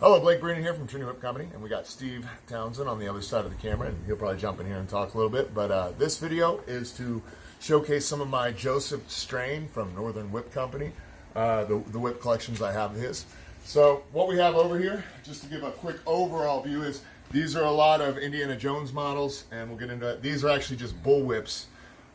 Hello, Blake Brandon here from Whip Company, and we got Steve Townsend on the other side of the camera, and he'll probably jump in here and talk a little bit. But this video is to showcase some of my Joseph strain from Northern Whip Company, the whip collections I have of his. So what we have over here, just to give a quick overall view, is these are a lot of Indiana Jones models, and we'll get into it. These are actually just Bullwhips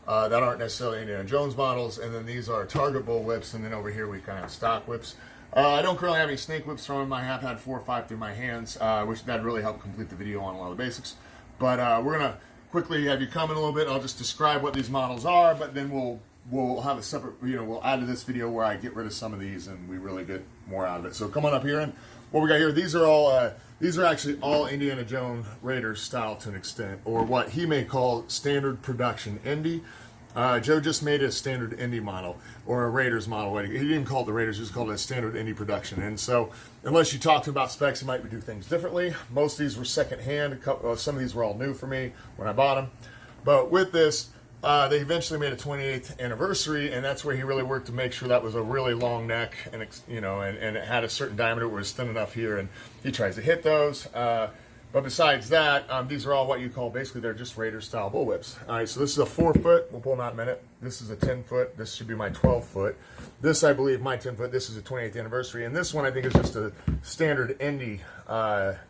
that aren't necessarily Indiana Jones models, and then these are Target Bullwhips, and then over here we kind of have Stockwhips. I don't currently have any snake whips from them. I have had 4 or 5 through my hands, which that really helped complete the video on a lot of the basics. But we're going to quickly have you come in a little bit. I'll just describe what these models are, but then we'll have a separate, we'll add to this video where I get rid of some of these and we really get more out of it. So come on up here, and what we got here, these are actually all Indiana Jones Raiders style to an extent, or what he may call standard production Indy. Joe just made a standard Indy model, or a Raiders model. He didn't even call it the Raiders, he just called it a standard Indy production. And so, unless you talk to him about specs, he might do things differently. Most of these were secondhand. Some of these were all new for me when I bought them. But with this, they eventually made a 28th anniversary, and that's where he really worked to make sure that was a really long neck, and and it had a certain diameter where it's thin enough here, and he tries to hit those. But besides that, these are all what you call, basically, they're just Raider style bullwhips. All right, so this is a 4-foot. We'll pull them out in a minute. This is a 10-foot. This should be my 12-foot. This, I believe, my 10-foot. This is a 28th anniversary. And this one, I think, is just a standard Indy.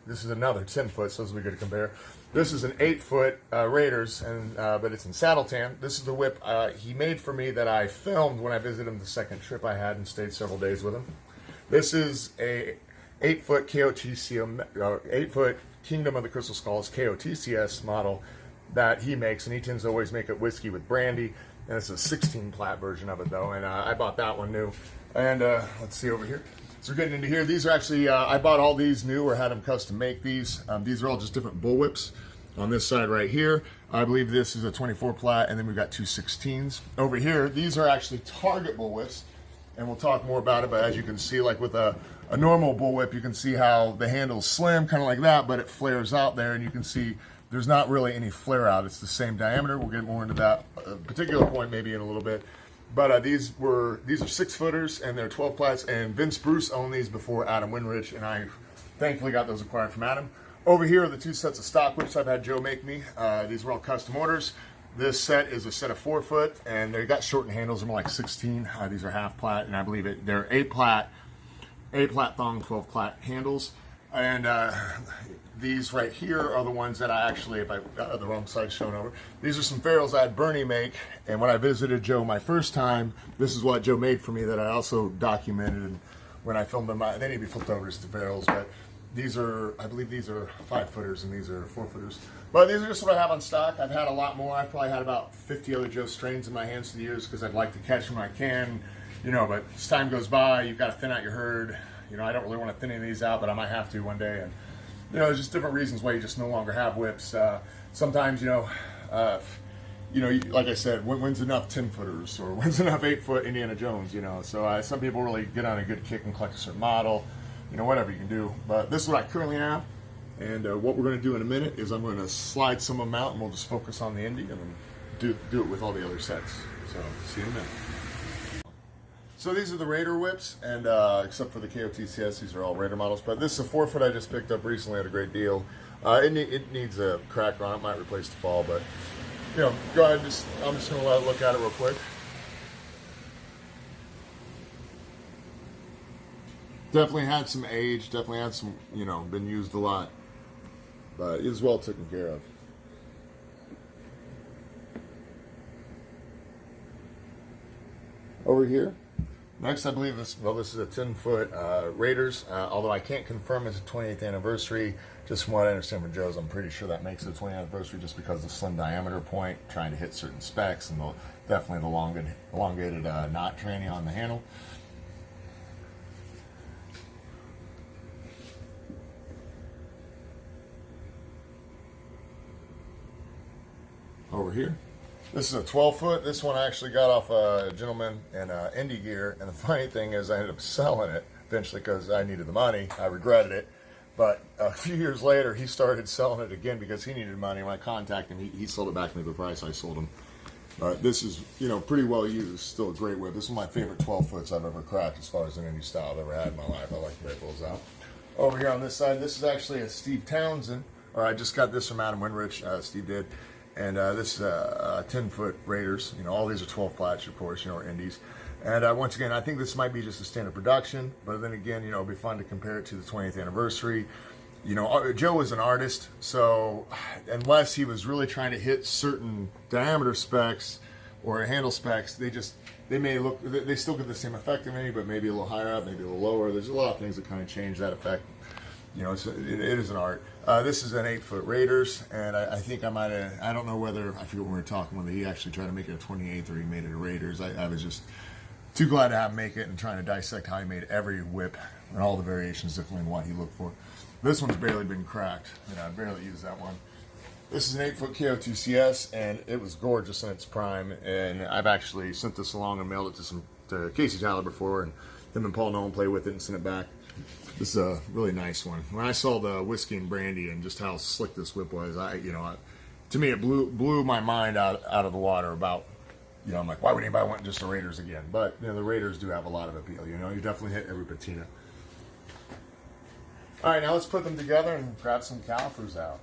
This is another 10-foot, so this will be good to compare. This is an 8-foot Raiders, but it's in saddle tan. This is the whip he made for me that I filmed when I visited him the second trip I had and stayed several days with him. This is a 8-foot KOTC, 8-foot Kingdom of the Crystal Skulls KOTCS model that he makes, and he tends to always make it whiskey with brandy, and it's a 16 plat version of it though, and I bought that one new. And let's see over here. So we're getting into here. These are actually, I bought all these new or had them custom make these. These are all just different bullwhips. On this side right here, I believe this is a 24 plat, and then we've got 2 16s. Over here, these are actually Target bullwhips, and we'll talk more about it, but as you can see, like with a normal bullwhip, you can see how the handle's slim, kind of like that, but it flares out there, and you can see there's not really any flare out. It's the same diameter. We'll get more into that particular point maybe in a little bit. But these are 6-footers, and they're 12 plats, and Vince Bruce owned these before Adam Winrich, and I thankfully got those acquired from Adam. Over here are the 2 sets of stock whips I've had Joe make me. These were all custom orders. This set is a set of 4-foot, and they got shortened handles. They're more like 16. These are half plat, and I believe they're 8 plat thong, 12 plat handles. And these right here are the ones that I actually, if I got the wrong side shown over, these are some ferrules I had Bernie make. And when I visited Joe my first time, this is what Joe made for me that I also documented. And when I filmed them, they need to be flipped over as the ferrules. But these are, I believe these are 5-footers and these are 4-footers. But these are just what I have on stock. I've had a lot more. I've probably had about 50 other Joe strains in my hands through the years because I'd like to catch them when I can. But as time goes by, you've got to thin out your herd. I don't really want to thin any of these out, but I might have to one day. And, there's just different reasons why you just no longer have whips. Sometimes, like I said, when's enough 10-footers or when's enough 8-foot Indiana Jones, So some people really get on a good kick and collect a certain model, whatever you can do. But this is what I currently have. And what we're going to do in a minute is I'm going to slide some of them out, and we'll just focus on the Indy and then do it with all the other sets. So see you in a minute. So these are the Raider whips, and except for the KOTCS, these are all Raider models. But this is a 4-foot I just picked up recently at a great deal. It needs a cracker on it, might replace the fall, but go ahead. I'm just going to look at it real quick. Definitely had some age. Definitely had some, been used a lot, but it's well taken care of. Over here. Next, I believe this is a 10-foot Raiders, although I can't confirm it's a 28th anniversary. Just from what I understand from Joe's, I'm pretty sure that makes it a 20th anniversary just because of the slim diameter point, trying to hit certain specs, and definitely the elongated knot tranny on the handle. Over here. This is a 12-foot. This one I actually got off a gentleman in Indy gear, and the funny thing is I ended up selling it eventually because I needed the money. I regretted it, but a few years later he started selling it again because he needed money. When I contacted him, he sold it back to me for the price I sold him. This is, pretty well used. Still a great whip. This is my favorite 12-foots I've ever cracked as far as an Indy style I've ever had in my life. I like to break those out. Over here on this side, this is actually a Steve Townsend, or I just got this from Adam Winrich, Steve did. And this is 10-foot Raiders. You know, all these are 12 flats, of course, you know, or Indies. And once again, I think this might be just a standard production, but then again, you know, it'd be fun to compare it to the 20th anniversary. You know, Joe was an artist, so unless he was really trying to hit certain diameter specs or handle specs, they still get the same effect in me, but maybe a little higher up, maybe a little lower. There's a lot of things that kind of change that effect. You know, it is an art. This is an 8-foot Raiders, and I think I might have, I don't know whether, I forget when we were talking, whether he actually tried to make it a 28th or he made it a Raiders. I was just too glad to have him make it and trying to dissect how he made every whip and all the variations differently and what he looked for. This one's barely been cracked. You know, I barely used that one. This is an 8-foot KO2CS, and it was gorgeous in its prime, and I've actually sent this along and mailed it to Casey Tyler before, and him and Paul Nolan played with it and sent it back. This is a really nice one. When I saw the whiskey and brandy and just how slick this whip was, to me it blew my mind out of the water about, you know, I'm like, why would anybody want just the Raiders again? But, you know, the Raiders do have a lot of appeal. You know, you definitely hit every patina. All right, now let's put them together and grab some calipers out.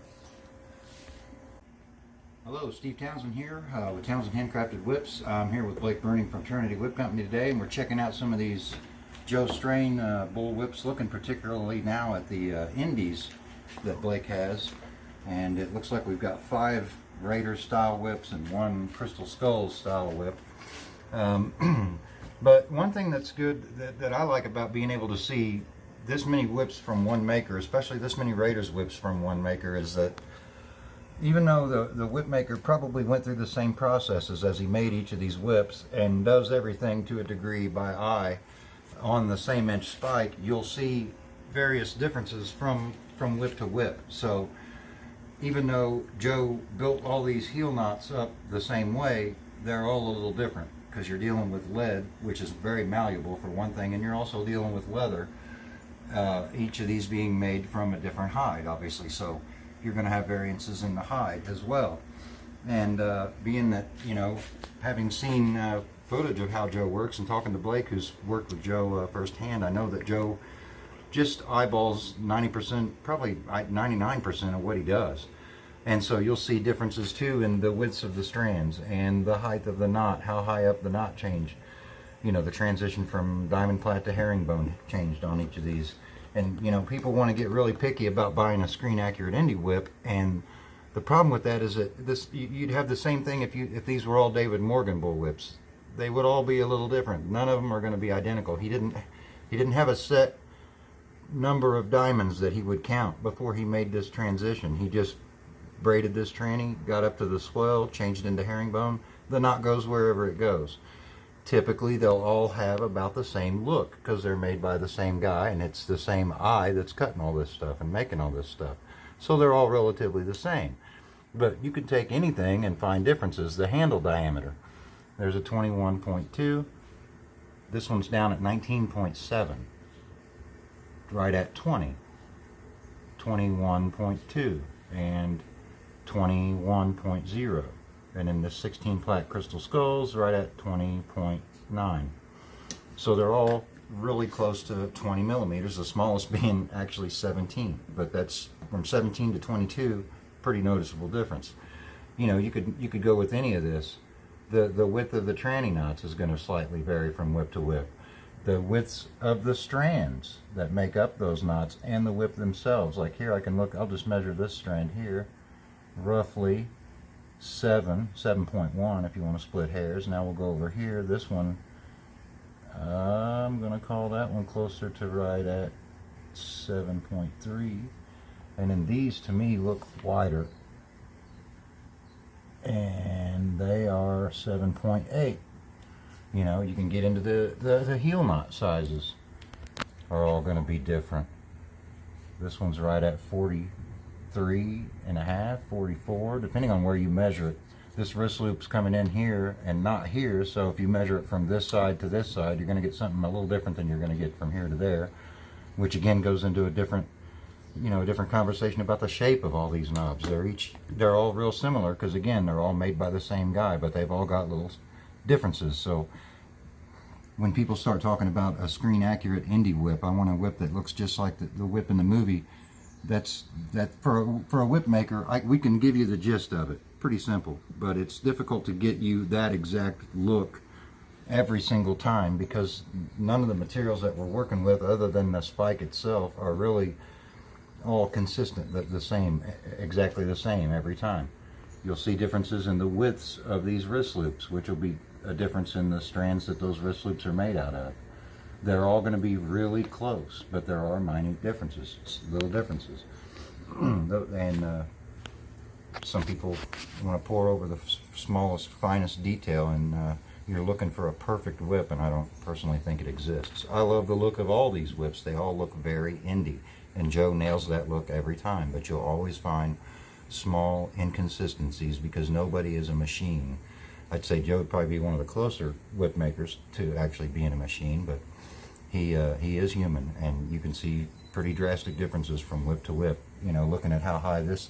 Hello, Steve Townsend here with Townsend Handcrafted Whips. I'm here with Blake Burning from Trinity Whip Company today, and we're checking out some of these Joe Strain bull whips, looking particularly now at the Indies that Blake has. And it looks like we've got 5 Raider style whips and 1 Crystal Skulls style whip. But one thing that's good that I like about being able to see this many whips from one maker, especially this many Raiders whips from one maker, is that even though the whip maker probably went through the same processes as he made each of these whips and does everything to a degree by eye on the same inch spike, you'll see various differences from whip to whip. So even though Joe built all these heel knots up the same way, they're all a little different because you're dealing with lead, which is very malleable for one thing, and you're also dealing with leather, each of these being made from a different hide, obviously. So you're going to have variances in the hide as well. And being that, you know, having seen footage of how Joe works and talking to Blake, who's worked with Joe firsthand, I know that Joe just eyeballs 90%, probably 99% of what he does. And so you'll see differences too in the widths of the strands and the height of the knot, how high up the knot changed. You know, the transition from diamond plait to herringbone changed on each of these. And, you know, people want to get really picky about buying a screen accurate Indy whip, and the problem with that is that you'd have the same thing if these were all David Morgan bull whips. They would all be a little different. None of them are going to be identical. He didn't have a set number of diamonds that he would count before he made this transition. He just braided this tranny, got up to the swell, changed into herringbone. The knot goes wherever it goes. Typically they'll all have about the same look because they're made by the same guy, and it's the same eye that's cutting all this stuff and making all this stuff. So they're all relatively the same. But you could take anything and find differences. The handle diameter, there's a 21.2. This one's down at 19.7. Right at 20. 21.2 and 21.0. And in the 16 plat Crystal Skulls, right at 20.9. So they're all really close to 20 millimeters, the smallest being actually 17. But that's from 17 to 22, pretty noticeable difference. You know, you could go with any of this. The width of the tranny knots is going to slightly vary from whip to whip. The widths of the strands that make up those knots and the whip themselves. Like here, I can look, I'll just measure this strand here, roughly 7.1 if you want to split hairs. Now we'll go over here. This one, I'm going to call that one closer to right at 7.3. And then these to me look wider, and they are 7.8. You know, you can get into the heel knot sizes are all going to be different. This one's right at 43.5, 44, depending on where you measure it. This wrist loop's coming in here and not here, so if you measure it from this side to this side, you're going to get something a little different than you're going to get from here to there, which again goes into a different, you know, a different conversation about the shape of all these knobs. They're all real similar because again, they're all made by the same guy, but they've all got little differences. So when people start talking about a screen accurate Indy whip, I want a whip that looks just like the whip in the movie. That for a whip maker, we can give you the gist of it. Pretty simple, but it's difficult to get you that exact look every single time, because none of the materials that we're working with, other than the spike itself, are really all consistent, the same, exactly the same every time. You'll see differences in the widths of these wrist loops, which will be a difference in the strands that those wrist loops are made out of. They're all going to be really close, but there are minute differences, little differences. And some people want to pour over the smallest, finest detail, and you're looking for a perfect whip, and I don't personally think it exists. I love the look of all these whips. They all look very Indy, and Joe nails that look every time, but you'll always find small inconsistencies because nobody is a machine. I'd say Joe would probably be one of the closer whip makers to actually being a machine, but he is human, and you can see pretty drastic differences from whip to whip. You know, looking at how high this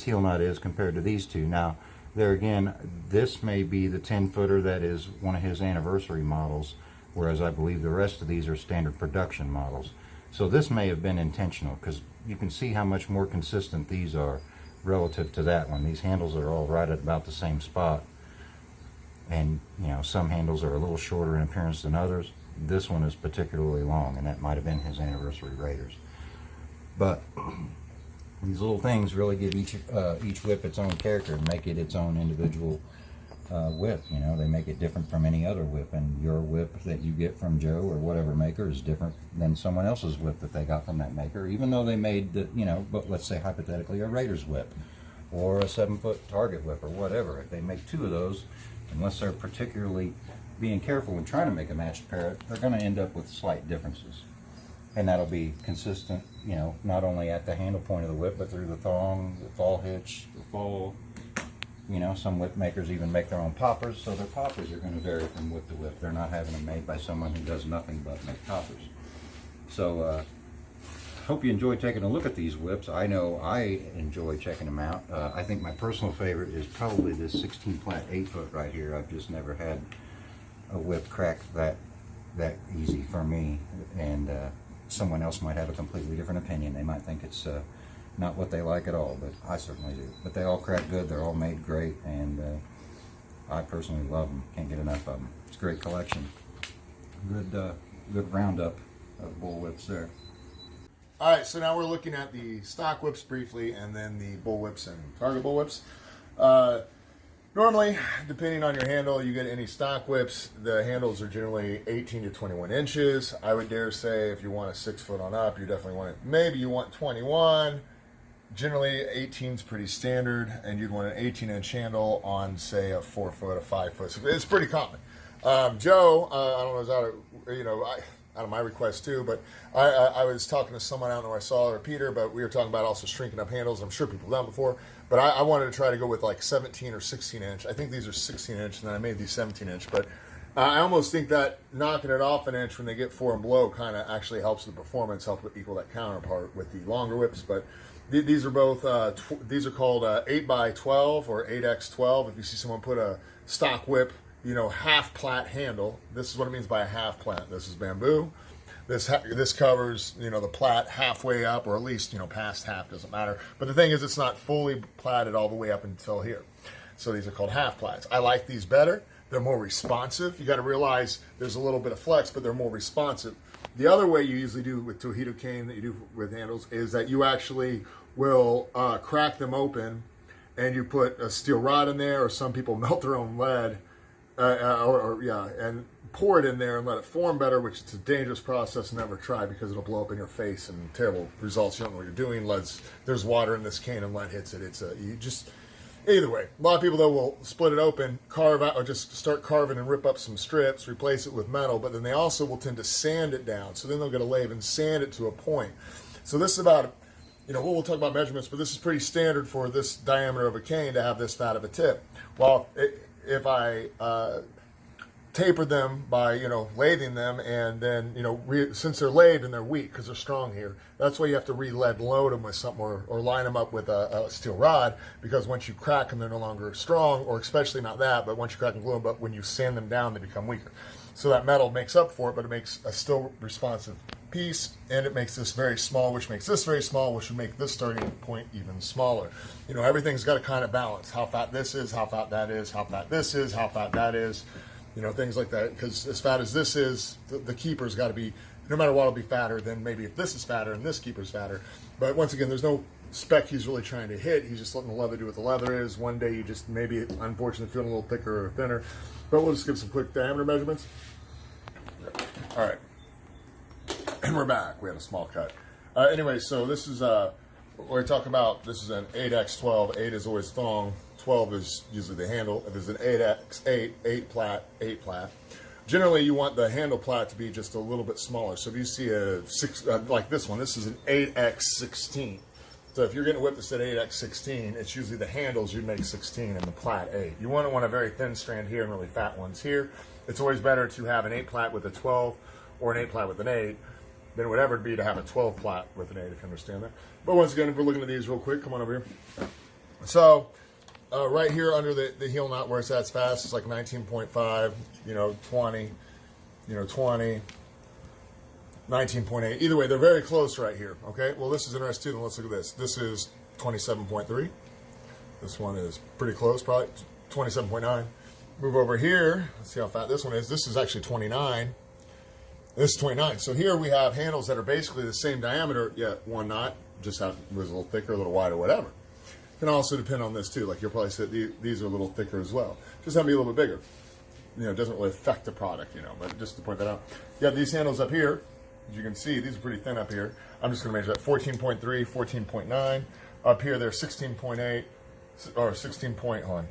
heel nut is compared to these two. Now, there again, this may be the 10-footer that is one of his anniversary models, whereas I believe the rest of these are standard production models. So this may have been intentional, because you can see how much more consistent these are relative to that one. These handles are all right at about the same spot. And, you know, some handles are a little shorter in appearance than others. This one is particularly long, and that might have been his anniversary Raiders. But these little things really give each whip its own character and make it its own individual whip. You know, they make it different from any other whip, and your whip that you get from Joe or whatever maker is different than someone else's whip that they got from that maker, even though they made the, you know, but let's say hypothetically a Raiders whip or a 7-foot Target whip or whatever. If they make two of those, unless they're particularly being careful when trying to make a matched pair, they're going to end up with slight differences. And that'll be consistent, you know, not only at the handle point of the whip, but through the thong, the fall hitch, the fall. You know, some whip makers even make their own poppers, so their poppers are going to vary from whip to whip. They're not having them made by someone who does nothing but make poppers. So, hope you enjoyed taking a look at these whips. I know I enjoy checking them out. I think my personal favorite is probably this 16 plat 8-foot right here. I've just never had a whip crack that easy for me, and someone else might have a completely different opinion. They might think it's not what they like at all, but I certainly do. But they all crack good, they're all made great, and I personally love them. Can't get enough of them. It's a great collection. Good roundup of bullwhips there. All right, so now we're looking at the stock whips briefly, and then the bullwhips and target bullwhips. Normally, depending on your handle, you get any stock whips, the handles are generally 18 to 21 inches. I would dare say if you want a 6-foot on up, you definitely want it. Maybe you want 21. Generally, 18 is pretty standard, and you'd want an 18-inch handle on, say, a 4-foot, a 5-foot. So it's pretty common. Joe, I don't know, is out of my request too, but I was talking to someone, I don't know where I saw or Peter, but we were talking about also shrinking up handles. I'm sure people have done before, but I wanted to try to go with like 17 or 16 inch. I think these are 16 inch, and then I made these 17 inch, but I almost think that knocking it off an inch when they get 4 and below kind of actually helps the performance, help equal that counterpart with the longer whips. But these are both, these are called 8x12 or 8x12. If you see someone put a stock whip, you know, half plat handle, this is what it means by a half plat. This is bamboo. This covers, you know, the plat halfway up, or at least, you know, past half, doesn't matter. But the thing is, it's not fully platted all the way up until here. So these are called half plats. I like these better. They're more responsive. You got to realize there's a little bit of flex, but they're more responsive. The other way you usually do with Tohito cane that you do with handles is that you actually will crack them open, and you put a steel rod in there, or some people melt their own lead, and pour it in there and let it form better, which is a dangerous process. Never try, because it'll blow up in your face and terrible results. You don't know what you're doing. There's water in this cane and lead hits it. Either way. A lot of people though will split it open, carve out, or just start carving and rip up some strips, replace it with metal, but then they also will tend to sand it down. So then they'll get a lathe and sand it to a point. So this is about, you know, we'll talk about measurements, but this is pretty standard for this diameter of a cane to have this fat of a tip. Well, if I taper them by, you know, lathing them, and then, you know, since they're lathed and they're weak because they're strong here, that's why you have to re-lead load them with something, or line them up with a steel rod, because once you crack them, they're no longer strong, or especially not that, but once you crack and glue them, but when you sand them down, they become weaker. So that metal makes up for it, but it makes a still responsive piece, and it makes this very small, which makes this very small, which would make this starting point even smaller. You know, everything's got to kind of balance. How fat this is, how fat that is, how fat this is, how fat that is. You know, things like that. Because as fat as this is, the keeper's got to be, no matter what, it'll be fatter than maybe if this is fatter and this keeper's fatter. But once again, there's no spec he's really trying to hit. He's just letting the leather do what the leather is. One day you just maybe, unfortunately, feeling a little thicker or thinner. But we'll just give some quick diameter measurements. All right. And we're back. We had a small cut. Anyway, so this is, we're talking about, this is an 8x12. 8 is always thong. 12 is usually the handle. If it's an 8x8, 8 plat, 8 plat. Generally, you want the handle plat to be just a little bit smaller. So if you see a 6, like this one, this is an 8x16. So if you're getting a whip that's at 8x16, it's usually the handles you make 16 and the plat 8. You want a very thin strand here and really fat ones here. It's always better to have an 8 plat with a 12 or an 8 plat with an 8 than whatever it'd be to have a 12 plat with an 8, if you understand that. But once again, if we're looking at these real quick, come on over here. So right here under the heel knot where it's at fast, it's like 19.5, 20, 20, 19.8. Either way, they're very close right here, okay? Well, this is interesting too, then let's look at this. This is 27.3. This one is pretty close, probably 27.9. Move over here, let's see how fat this one is. This is actually 29. This is 29. So here we have handles that are basically the same diameter, yet one knot just was a little thicker, a little wider, whatever. Can also depend on this too. Like you'll probably say these are a little thicker as well. Just have to be a little bit bigger. It doesn't really affect the product, but just to point that out. You have these handles up here. As you can see, these are pretty thin up here. I'm just going to measure that 14.3, 14.9. Up here, they're 16.8, or 16.7,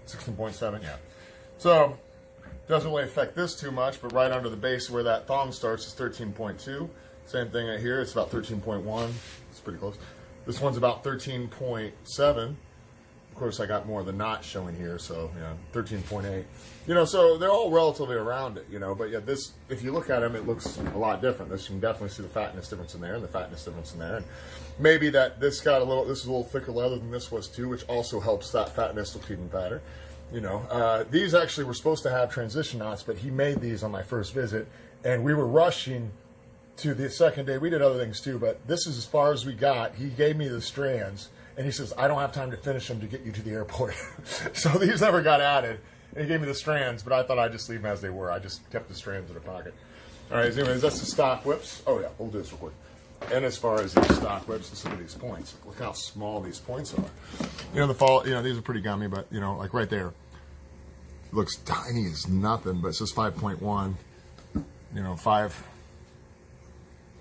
16.7, yeah. So, doesn't really affect this too much, but right under the base where that thong starts is 13.2. Same thing right here, it's about 13.1. It's pretty close. This one's about 13.7. Of course, I got more of the knot showing here, so 13.8. So they're all relatively around it, but yeah, this, if you look at them, it looks a lot different. This, you can definitely see the fatness difference in there and the fatness difference in there. And maybe that this is a little thicker leather than this was too, which also helps that fatness look even fatter. These actually were supposed to have transition knots, but he made these on my first visit, and we were rushing to the second day. We did other things too, but this is as far as we got. He gave me the strands. And he says, I don't have time to finish them to get you to the airport. So these never got added. And he gave me the strands, but I thought I'd just leave them as they were. I just kept the strands in the pocket. All right, anyways, that's the stock whips. Oh, yeah, we'll do this real quick. And as far as these stock whips, let's look at these points. Look how small these points are. These are pretty gummy, but, like right there. It looks tiny as nothing, but it says 5.1.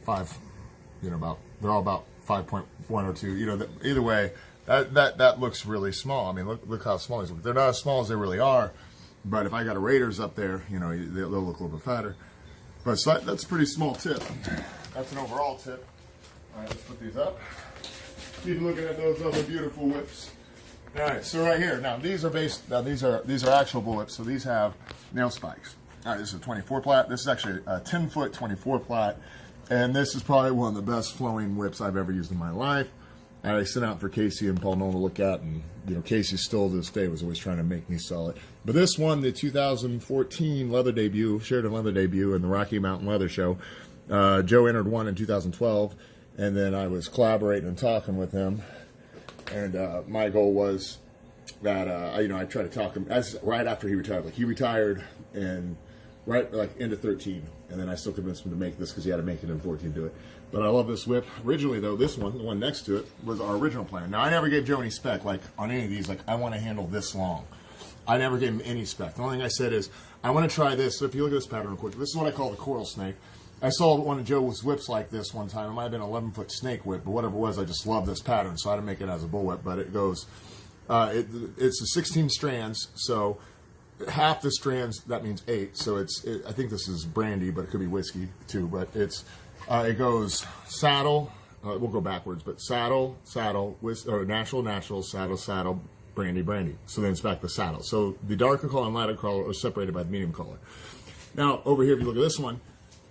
5, they're all about 5.1 or 2. Either way, that looks really small. I mean, look how small these look. They're not as small as they really are, but if I got a Raiders up there, they'll look a little bit fatter. But so that's a pretty small tip. That's an overall tip. All right, let's put these up. Keep looking at those other beautiful whips. All right, so right here. Now these are these are actual bullwhips. So these have nail spikes. All right, this is a 24 plat. This is actually a 10-foot 24 plat. And this is probably one of the best flowing whips I've ever used in my life. I sent out for Casey and Paul Nolan to look at, and Casey still to this day was always trying to make me sell it. But this one, the 2014 leather debut, Sheridan leather debut in the Rocky Mountain Leather Show. Joe entered one in 2012, and then I was collaborating and talking with him. And my goal was that I tried to talk him right after he retired. Like he retired and right like into 13. And then I still convinced him to make this because he had to make it in 14 to do it. But I love this whip. Originally, though, this one, the one next to it, was our original plan. Now, I never gave Joe any spec, like, on any of these, like, I want to handle this long. I never gave him any spec. The only thing I said is, I want to try this. So if you look at this pattern real quick, this is what I call the coral snake. I saw one of Joe's whips like this one time. It might have been an 11-foot snake whip, but whatever it was, I just love this pattern, so I had to make it as a bullwhip. But it goes, it's a 16 strands, so half the strands, that means 8. So I think this is brandy, but it could be whiskey too. But it goes saddle. We'll go backwards, but saddle, or natural, saddle, brandy. So then it's back to saddle. So the darker color and lighter color are separated by the medium color. Now over here, if you look at this one,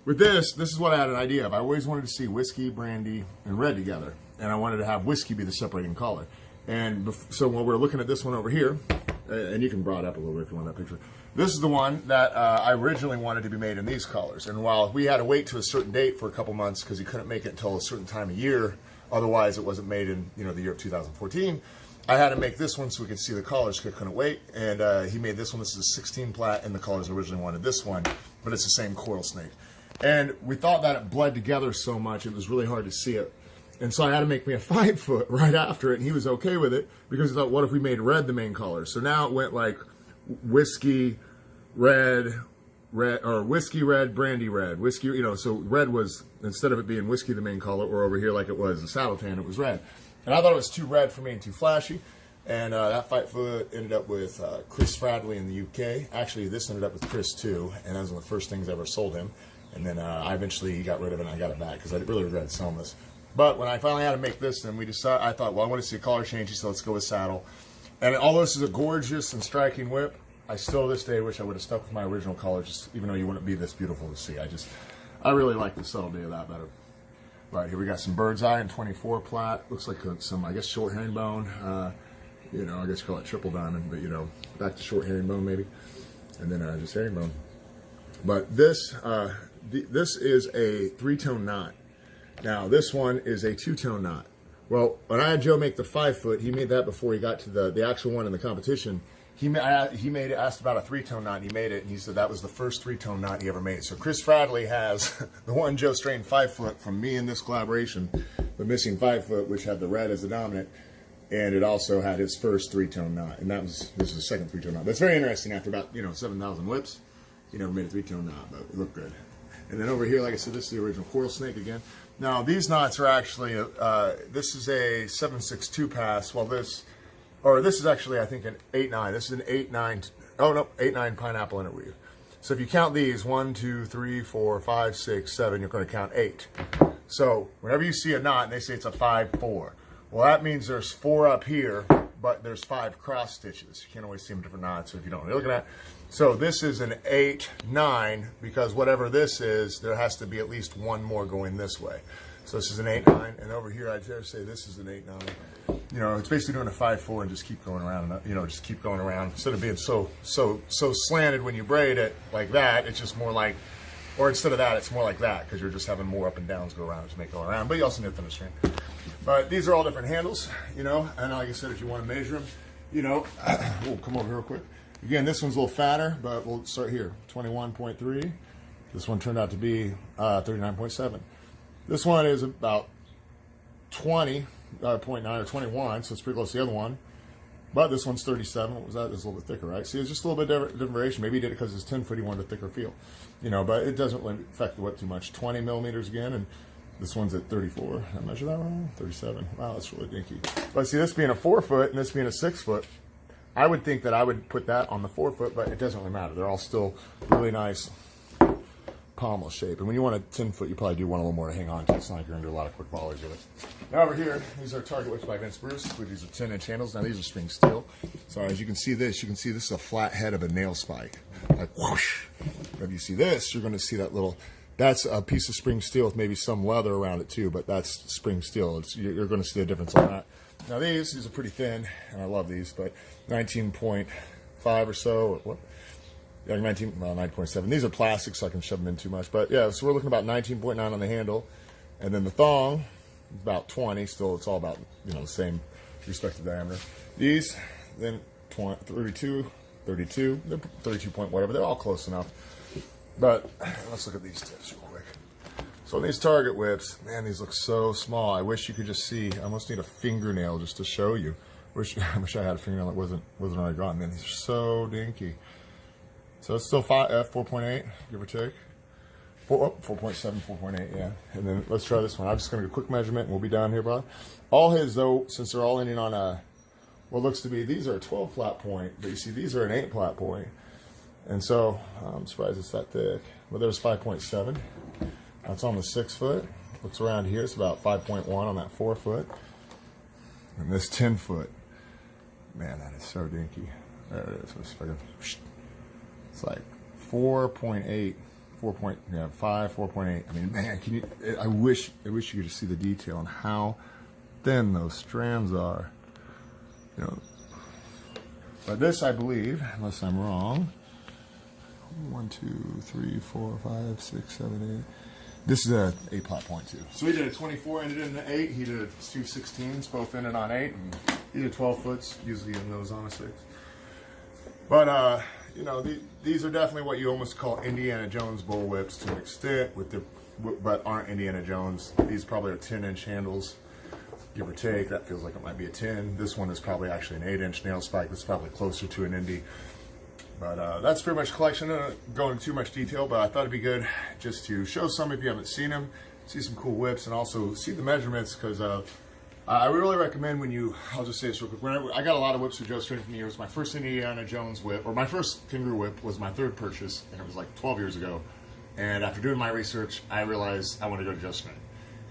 with this is what I had an idea of. I always wanted to see whiskey, brandy, and red together, and I wanted to have whiskey be the separating color. And so when we're looking at this one over here, and you can broad up a little bit if you want that picture. This is the one that I originally wanted to be made in these colors. And while we had to wait to a certain date for a couple months because he couldn't make it until a certain time of year, otherwise it wasn't made in the year of 2014, I had to make this one so we could see the colors because I couldn't wait. And he made this one. This is a 16 plat, and the colors originally wanted this one, but it's the same coil snake. And we thought that it bled together so much it was really hard to see it. And so I had to make me a 5 foot right after it, and he was okay with it because he thought, what if we made red the main color? So now it went like whiskey, red, or whiskey red, brandy red, whiskey, so red was, instead of it being whiskey the main color, or over here like it was a saddle tan, it was red. And I thought it was too red for me and too flashy. And that 5 foot ended up with Chris Fradley in the UK. Actually, this ended up with Chris too, and that was one of the first things I ever sold him. And then I eventually got rid of it and I got it back because I really regretted selling this. But when I finally had to make this, then I thought, well, I want to see a color change, so let's go with saddle. And although this is a gorgeous and striking whip, I still to this day wish I would have stuck with my original color, just even though you wouldn't be this beautiful to see. I really like the subtlety of that better. All right, here we got some bird's eye and 24 plat. Looks like some, I guess, short herringbone. I guess you call it triple diamond, but back to short herringbone maybe, and then just herringbone. But this is a 3-tone knot. Now, this one is a 2-tone knot. Well, when I had Joe make the 5 foot, he made that before he got to the actual one in the competition. Asked about a 3-tone knot, and he made it, and he said that was the first 3-tone knot he ever made. So Chris Fradley has the one Joe strained 5 foot from me in this collaboration, the missing 5 foot, which had the red as the dominant, and it also had his first 3-tone knot, and this is the second 3-tone knot. But it's very interesting. After about 7,000 whips, he never made a 3-tone knot, but it looked good. And then over here, like I said, this is the original coil snake again. Now, these knots are actually, this is a 7.62 pass, while this is actually, I think, an 8.9. This is an 8.9, 8.9 pineapple interweave. So if you count these, 1, 2, 3, 4, 5, 6, 7, you're going to count 8. So whenever you see a knot and they say it's a 5-4, well, that means there's 4 up here, but there's 5 cross stitches. You can't always see them different knots if you don't know what you're looking at. So this is an 8-9 because whatever this is, there has to be at least one more going this way. So this is an 8-9, and over here I dare say this is an 8-9. It's basically doing a 5-4 and just keep going around, and just keep going around. Instead of being so slanted when you braid it like that, it's just more like, or instead of that, it's more like that because you're just having more up and downs go around to make it go around. But you also need a thinner string. But these are all different handles, and like I said, if you want to measure them, we'll come over here real quick. Again, this one's a little fatter, but we'll start here, 21.3. This one turned out to be 39.7. This one is about 20.9 or 21, so it's pretty close to the other one. But this one's 37. What was that? It's a little bit thicker, right? See, it's just a little bit different variation. Maybe he did it because it's 10 foot, he wanted a thicker feel. But it doesn't really affect the whip too much. 20 millimeters again, and this one's at 34. Did I measure that wrong? 37. Wow, that's really dinky. But see, this being a 4 foot and this being a 6 foot, I would think that I would put that on the 4 foot, but it doesn't really matter. They're all still really nice pommel shape. And when you want a 10 foot, you probably do want a little more to hang on to. It's not like you're going to do a lot of quick volleys with it. Now over here, these are Target whips by Vince Bruce. These are 10-inch handles. Now these are spring steel. So as you can see this is a flat head of a nail spike. Like whoosh. If you see this, you're going to see that little, that's a piece of spring steel with maybe some leather around it too, but that's spring steel. You're going to see the difference on that. Now these are pretty thin, and I love these, but 19.5 or so, what? Yeah, 9.7. These are plastic, so I can shove them in too much. But yeah, so we're looking about 19.9 on the handle, and then the thong, about 20. Still, it's all about the same respective diameter. These, then 32, they're 32 point whatever. They're all close enough. But let's look at these tips real quick. So on these Target whips, man, these look so small. I wish you could just see. I almost need a fingernail just to show you. I wish I had a fingernail that wasn't already gone. Man, these are so dinky. So it's still 4.8, give or take. 4.7, 4.8, yeah. And then let's try this one. I'm just going to do a quick measurement, and we'll be down here, brother. All his, though, since they're all ending on what looks to be, these are a 12 flat point, but you see these are an 8 flat point. And so I'm surprised it's that thick. But there's 5.7. That's on the 6 foot. Looks around here, it's about 5.1 on that 4 foot. And this 10 foot. Man, that is so dinky. There it is. It's like 4.8, 5, 4.8. I mean, man, I wish you could just see the detail on how thin those strands are. You know, but this, I believe, unless I'm wrong, 1, 2, 3, 4, 5, 6, 7, 8. This is a 8.2. So we did a 24, ended in the 8. He did 2 16s, both ended on 8, and he did 12 foots, usually in those on a 6. But you know, these are definitely what you almost call Indiana Jones bullwhips to an extent, but aren't Indiana Jones. These probably are 10-inch handles, give or take. That feels like it might be a 10. This one is probably actually an 8-inch nail spike. That's probably closer to an Indy. But that's pretty much a collection. I don't go into too much detail, but I thought it'd be good just to show some if you haven't seen them, see some cool whips, and also see the measurements, because I really recommend when you, I'll just say this real quick, I got a lot of whips with Joe Strain from the years. My first Indiana Jones whip, or my first Kangaroo whip, was my 3rd purchase, and it was like 12 years ago. And after doing my research, I realized I want to go to Joe Strain.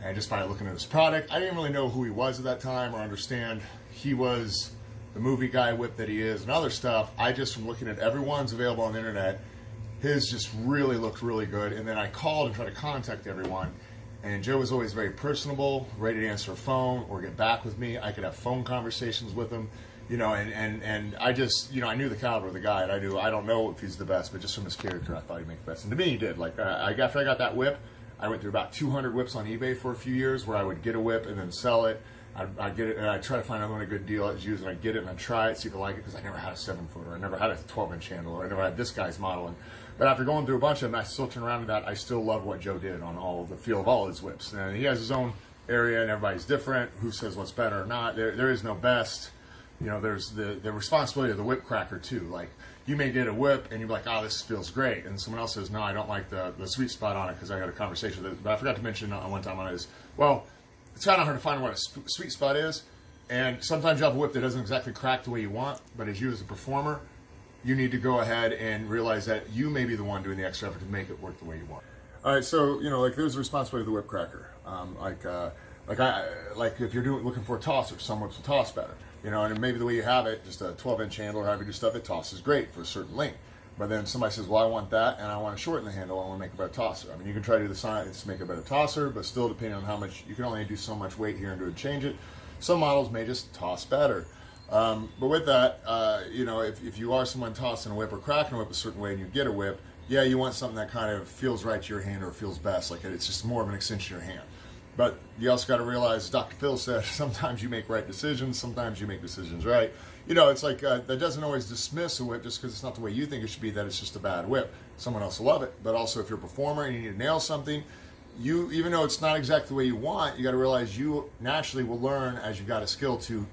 And just by looking at his product, I didn't really know who he was at that time or understand he was the movie guy whip that he is and other stuff. I just, from looking at everyone's available on the internet, his just really looked really good. And then I called and tried to contact everyone, and Joe was always very personable, ready to answer a phone or get back with me. I could have phone conversations with him, you know, and I just, you know, I knew the caliber of the guy, and I don't know if he's the best, but just from his character, I thought he'd make the best. And to me, he did. Like, after I got that whip, I went through about 200 whips on eBay for a few years, where I would get a whip and then sell it. I get it, and I try to find another one a good deal at use, and I get it and I try it, see if I like it, because I never had a 7-footer, I never had a 12-inch handle, or I never had this guy's model. But after going through a bunch of them, I still turn around to that. I still love what Joe did on all the feel of all his whips. And he has his own area, and everybody's different. Who says what's better or not? There is no best. You know, there's the responsibility of the whip cracker too. Like, you may get a whip and you're like, oh, this feels great, and someone else says, no, I don't like the sweet spot on it, because I had a conversation with it. But I forgot to mention one time on it is, well, it's kind of hard to find what a sweet spot is. And sometimes you have a whip that doesn't exactly crack the way you want, but as you as a performer, you need to go ahead and realize that you may be the one doing the extra effort to make it work the way you want. All right, so, you know, like, there's the responsibility of the whip cracker. Like if you're looking for a tosser, some whips will toss better, you know, and maybe the way you have it, just a 12-inch handle or however you do stuff, it tosses great for a certain length. But then somebody says, well, I want that, and I want to shorten the handle, I want to make a better tosser. I mean, you can try to do the science to make a better tosser, but still, depending on how much, you can only do so much weight here and do it, change it. Some models may just toss better. But with that, you know, if you are someone tossing a whip or cracking a whip a certain way and you get a whip, yeah, you want something that kind of feels right to your hand or feels best, like it's just more of an extension of your hand. But you also got to realize, as Dr. Phil said, sometimes you make right decisions, sometimes you make decisions right. You know, it's like, that doesn't always dismiss a whip just because it's not the way you think it should be, that it's just a bad whip. Someone else will love it. But also, if you're a performer and you need to nail something, you, even though it's not exactly the way you want, you got to realize you naturally will learn as you got a skill to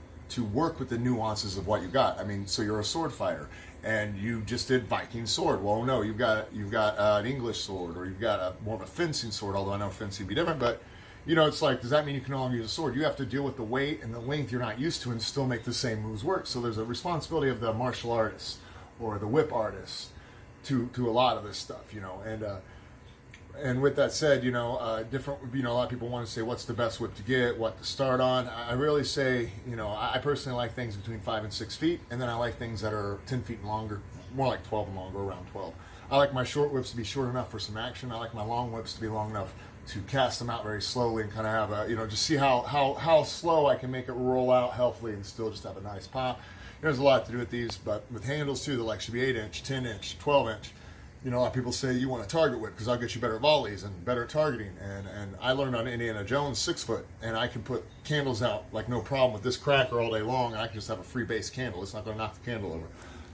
work with the nuances of what you got. I mean, so you're a sword fighter and you just did Viking sword. Well, no, you've got an English sword, or you've got more of a fencing sword, although I know fencing would be different, but you know, it's like, does that mean you can no longer use a sword? You have to deal with the weight and the length you're not used to and still make the same moves work. So there's a responsibility of the martial artist or the whip artist to a lot of this stuff, you know. And with that said, you know, different, you know, a lot of people want to say, what's the best whip to get, what to start on. I really say, you know, I personally like things between 5 and 6 feet, and then I like things that are 10 feet and longer, more like 12 and longer, around 12. I like my short whips to be short enough for some action. I like my long whips to be long enough to cast them out very slowly and kind of have a, you know, just see how slow I can make it roll out healthily and still just have a nice pop. There's a lot to do with these, but with handles too, the like should be 8-inch, 10-inch, 12-inch. You know, a lot of people say you want a target whip because I'll get you better volleys and better targeting. And I learned on Indiana Jones 6-foot, and I can put candles out like no problem with this cracker all day long, and I can just have a free base candle. It's not going to knock the candle over.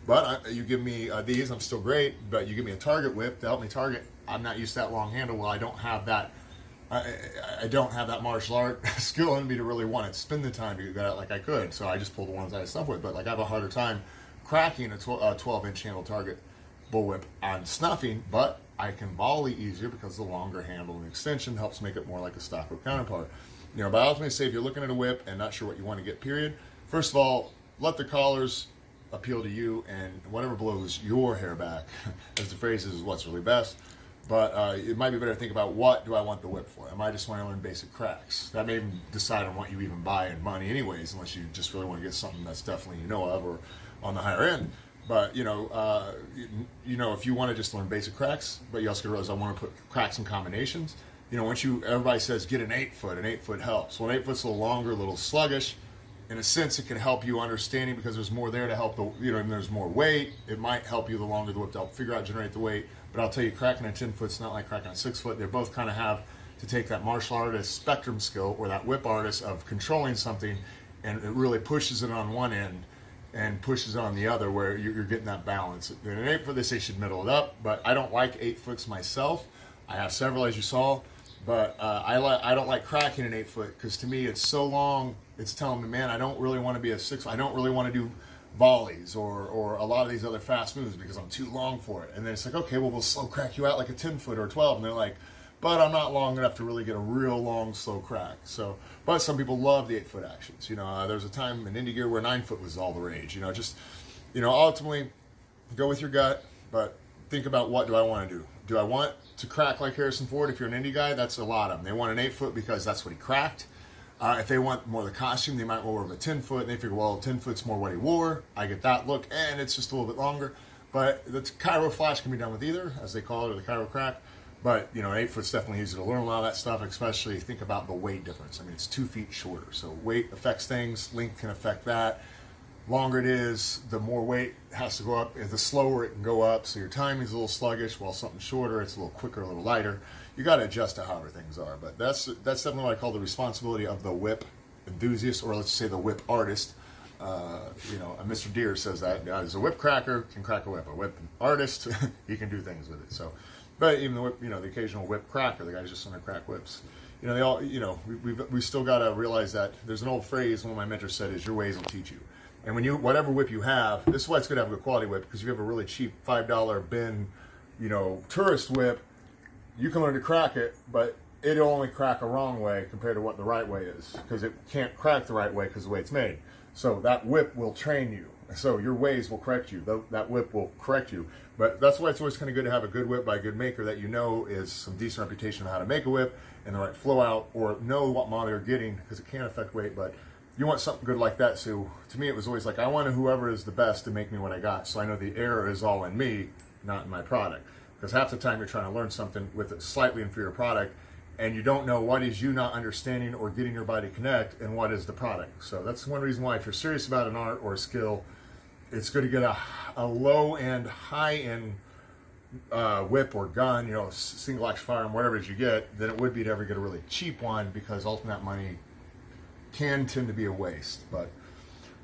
But you give me these, I'm still great. But you give me a target whip to help me target. I'm not used to that long handle. Well, I don't have that. I don't have that martial art skill in me to really want to spend the time to get that like I could. So I just pull the ones I stuff with. But like I have a harder time cracking a 12-inch handle target bullwhip on snuffing, but I can volley easier because the longer handle and extension helps make it more like a Stockwhip counterpart. You know, but I ultimately say if you're looking at a whip and not sure what you want to get, period, first of all, let the collars appeal to you, and whatever blows your hair back, as the phrase is what's really best. But it might be better to think about, what do I want the whip for? Am I just want to learn basic cracks? That may even decide on what you even buy in money anyways, unless you just really want to get something that's definitely you know of or on the higher end. But, you know, if you want to just learn basic cracks, but you also got to realize I want to put cracks in combinations. You know, everybody says get an 8-foot, an 8-foot helps. Well, an 8-foot's a little longer, a little sluggish, in a sense, it can help you understanding because there's more there to help the, and there's more weight. It might help you the longer the whip to help figure out, generate the weight. But I'll tell you, cracking a 10-foot's not like cracking a 6-foot. They both kind of have to take that martial artist spectrum skill or that whip artist of controlling something, and it really pushes it on one end and pushes it on the other where you're getting that balance. In an 8-foot, they say you should middle it up, but I don't like 8-foots myself. I have several, as you saw, but I don't like cracking an 8-foot because to me it's so long. It's telling me, man, I don't really want to be a 6. I don't really want to do volleys or a lot of these other fast moves because I'm too long for it. And then it's like, okay, well, we'll slow crack you out like a 10-foot or 12. And they're like, but I'm not long enough to really get a real long, slow crack. So, but some people love the 8-foot actions. There's a time in Indy gear where 9-foot was all the rage. Ultimately, go with your gut, but think about what do I want to do? Do I want to crack like Harrison Ford? If you're an Indy guy, that's a lot of them. They want an 8-foot because that's what he cracked. If they want more of the costume, they might go over a 10-foot. And they figure, well, 10-foot's more what he wore. I get that look, and it's just a little bit longer. But the Cairo flash can be done with either, as they call it, or the Cairo crack. But, an 8-foot's definitely easier to learn a lot of that stuff, especially think about the weight difference. I mean, it's 2 feet shorter. So weight affects things. Length can affect that. Longer it is, the more weight has to go up. The slower it can go up. So your timing's a little sluggish, while something shorter, it's a little quicker, a little lighter. You got to adjust to however things are. But that's definitely what I call the responsibility of the whip enthusiast, or let's say the whip artist. Mr. Deere says that as a whip cracker can crack a whip. A whip artist, he can do things with it. So, but even the whip, the occasional whip cracker, the guys just want to crack whips. They all, we still got to realize that there's an old phrase one of my mentors said is your ways will teach you. And whatever whip you have, this is why it's good to have a good quality whip, because if you have a really cheap $5 bin, tourist whip, you can learn to crack it, but it'll only crack a wrong way compared to what the right way is, because it can't crack the right way because of the way it's made. So that whip will train you. So your ways will correct you. That whip will correct you. But that's why it's always kind of good to have a good whip by a good maker that is some decent reputation on how to make a whip and the right flow out, or know what model you're getting, because it can affect weight, but you want something good like that. So to me, it was always like, I wanted whoever is the best to make me what I got. So I know the error is all in me, not in my product. Because half the time you're trying to learn something with a slightly inferior product, and you don't know what is you not understanding or getting your body to connect, and what is the product. So that's one reason why, if you're serious about an art or a skill, it's good to get a low-end, high-end whip or gun, single action firearm, whatever it is you get, than it would be to ever get a really cheap one, because ultimately that money can tend to be a waste. But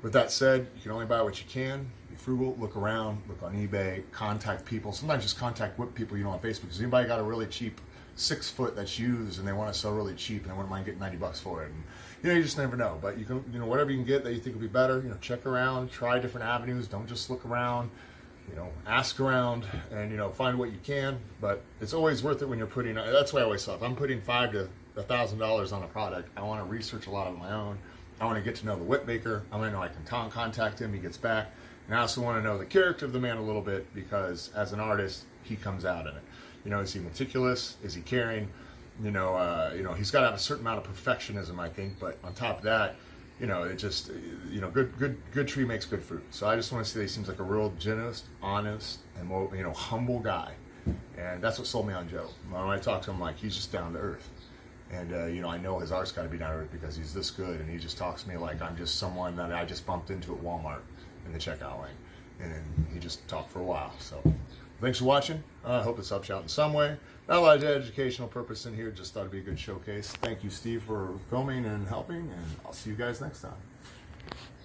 with that said, you can only buy what you can. Be frugal, look around, look on eBay, contact people. Sometimes just contact whip people on Facebook. Because anybody got a really cheap 6-foot that's used and they want to sell really cheap and they wouldn't mind getting $90 for it. And you just never know. But you can, whatever you can get that you think will be better, check around, try different avenues. Don't just look around. Ask around and find what you can. But it's always worth it when you're putting. That's why I always thought, if I'm putting $500 to $1,000 on a product, I want to research a lot of my own. I want to get to know the whip maker. I want to know I can contact him. He gets back. And I also want to know the character of the man a little bit, because as an artist, he comes out in it. Is he meticulous? Is he caring? He's got to have a certain amount of perfectionism, I think. But on top of that, it just, good tree makes good fruit. So I just want to say he seems like a real generous, honest, and humble guy. And that's what sold me on Joe. When I talk to him, like, he's just down to earth. And, I know his art's got to be down to earth because he's this good. And he just talks to me like I'm just someone that I just bumped into at Walmart in the checkout lane. And he just talked for a while. So thanks for watching. I hope this helps you out in some way. Not a lot of educational purpose in here. Just thought it'd be a good showcase. Thank you, Steve, for filming and helping. And I'll see you guys next time.